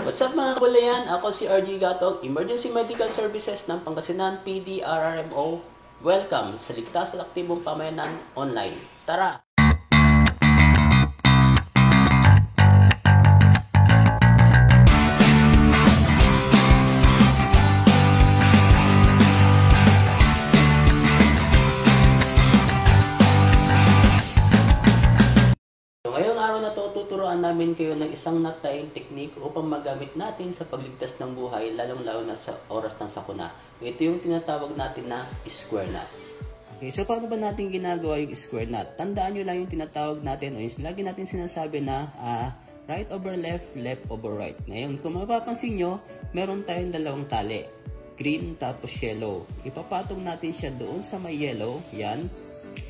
What's up mga kabulayan? Ako si RJ Gatog, Emergency Medical Services ng Pangasinan PDRRMO. Welcome sa ligtas at aktibong pamayanan online. Tara! Tuturuan namin kayo ng isang knot-tying technique upang magamit natin sa pagligtas ng buhay, lalong-lalo na sa oras ng sakuna. Ito yung tinatawag natin na square knot. Okay, so paano ba natin ginagawa yung square knot? Tandaan nyo lang yung tinatawag natin o yung lagi natin sinasabi na right over left, left over right. Ngayon, kung mapapansin nyo, meron tayong dalawang tali. Green tapos yellow. Ipapatong natin siya doon sa may yellow. Yan.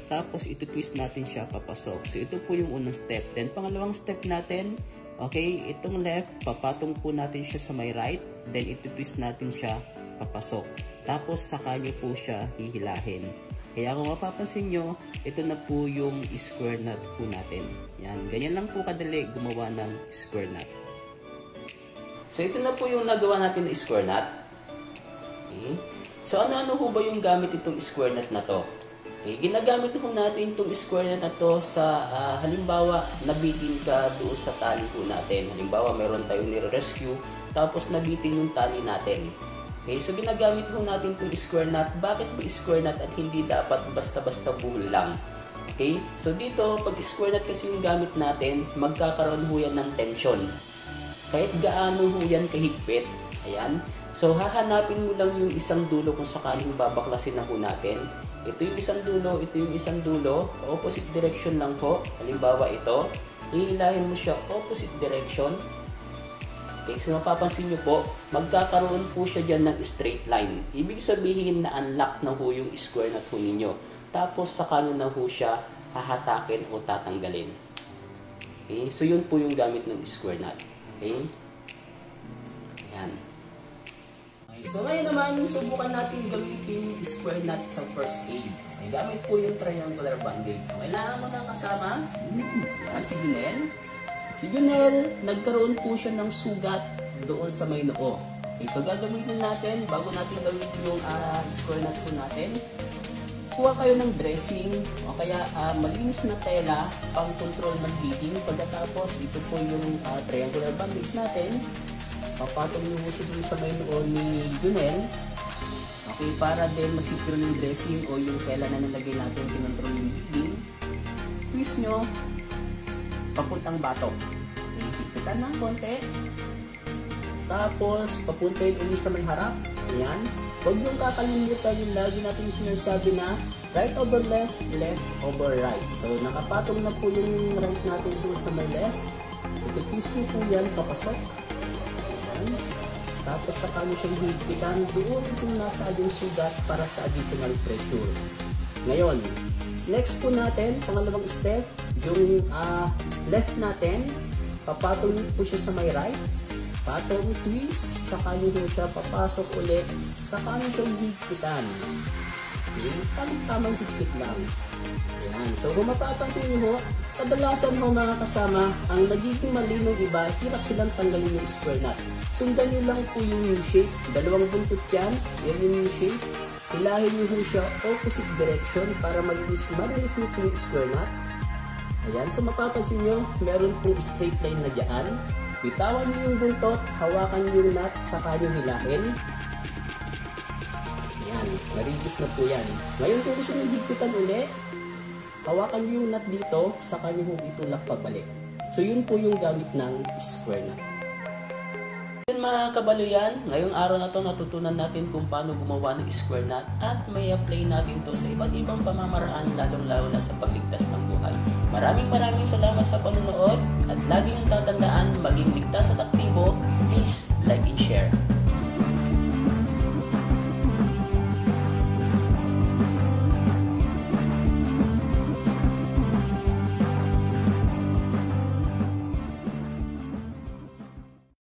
Tapos ito-twist natin siya papasok. So ito po yung unang step. Then pangalawang step natin, okay, itong left, papatong po natin siya sa may right. Then ito-twist natin siya papasok. Tapos saka nyo po siya hihilahin. Kaya kung mapapansin nyo, ito na po yung square knot po natin. Yan, ganyan lang po kadali gumawa ng square knot. So ito na po yung nagawa natin na square knot. Okay. So ano-ano ho ba yung gamit itong square knot na to? Okay, ginagamit po natin itong square knot na to sa halimbawa nabitin ka doon sa tali po natin. Halimbawa meron tayong nire-rescue tapos nabitin yung tali natin. Okay, so ginagamit po natin itong square knot. Bakit ba square knot at hindi dapat basta-basta buhol lang? Okay, so dito pag square knot kasi yung gamit natin, magkakaroon ho yan ng tension. Kahit gaano ho yan kahigpit. Ayan. So hahanapin mo lang yung isang dulo kung sakaling babaklasin na ho natin. Ito yung isang dulo, ito yung isang dulo, opposite direction lang po. Halimbawa ito, ihilahin mo siya opposite direction. Okay, so mapapansin nyo po, magkakaroon po siya dyan ng straight line. Ibig sabihin na unlock na ho yung square knot ho ninyo. Tapos saka nyo na ho siya hahatakin o tatanggalin. Okay, so yun po yung gamit ng square knot. Okay, yan. So ngayon naman, subukan natin gamitin yung square knot sa first aid. Okay, gamit po yung triangular bandage. So, kailangan mo na kasama si Junel. Si Junel, nagkaroon po siya ng sugat doon sa may noo. Okay, so gagamitin natin, bago natin gamitin yung square knot po natin, kuha kayo ng dressing o kaya malinis na tela pang control ng bleeding. Pagkatapos, ito po yung triangular bandage natin. Papatong nyo siya dun sa may noo ni Junel. Okay, para din masecure yung dressing o yung tela na nalagay natin kinontrol yung bleeding. Twist nyo papuntang batok. Ipitan ng konti. Tapos papuntayin ulit sa may harap. Ayan. Huwag nyo kakalimutan yung lagi natin sinasabi na right over left, left over right. So nakapatong na po yung right natin doon sa may left. Ito-twist nyo po yan papasok. Tapos saka nyo siyang higpitan doon kung nasa yung sugat para sa additional pressure. Ngayon, next po natin, pangalawang step, yung left natin, papatong po siya sa may right, patong twist, saka nyo siya papasok ulit, saka nyo siyang higpitan. Okay, tamang higpit lang. Ayan. So kung mapapansin nyo, kadalasan ho mga kasama, ang nagiging mali ng iba, hirap silang tanggalin yung square knot. Sundan nyo lang po yung shape. Dalawang buntot yan. Yan yung shape. Hilahin nyo siya opposite direction para malinis nyo po yung square knot. Ayan. So mapapansin nyo, meron po straight line na dyan. Bitawan nyo yung buntot, hawakan nyo yung knot, saka nyo hilahin. Ayan. Narigis na po yan. Ngayon kung gusto nyo higpitan ulit, hawakan nyo yung knot dito, saka nyo itulak pabalik. So yun po yung gamit ng square knot. Yun mga kabaluyan, ngayong araw na to natutunan natin kung paano gumawa ng square knot at may apply natin to sa iba't ibang pamamaraan, lalong-lalo na sa pagligtas ng buhay. Maraming salamat sa panonood at lagi niyong tatandaan maging ligtas at aktibo. Please like and share.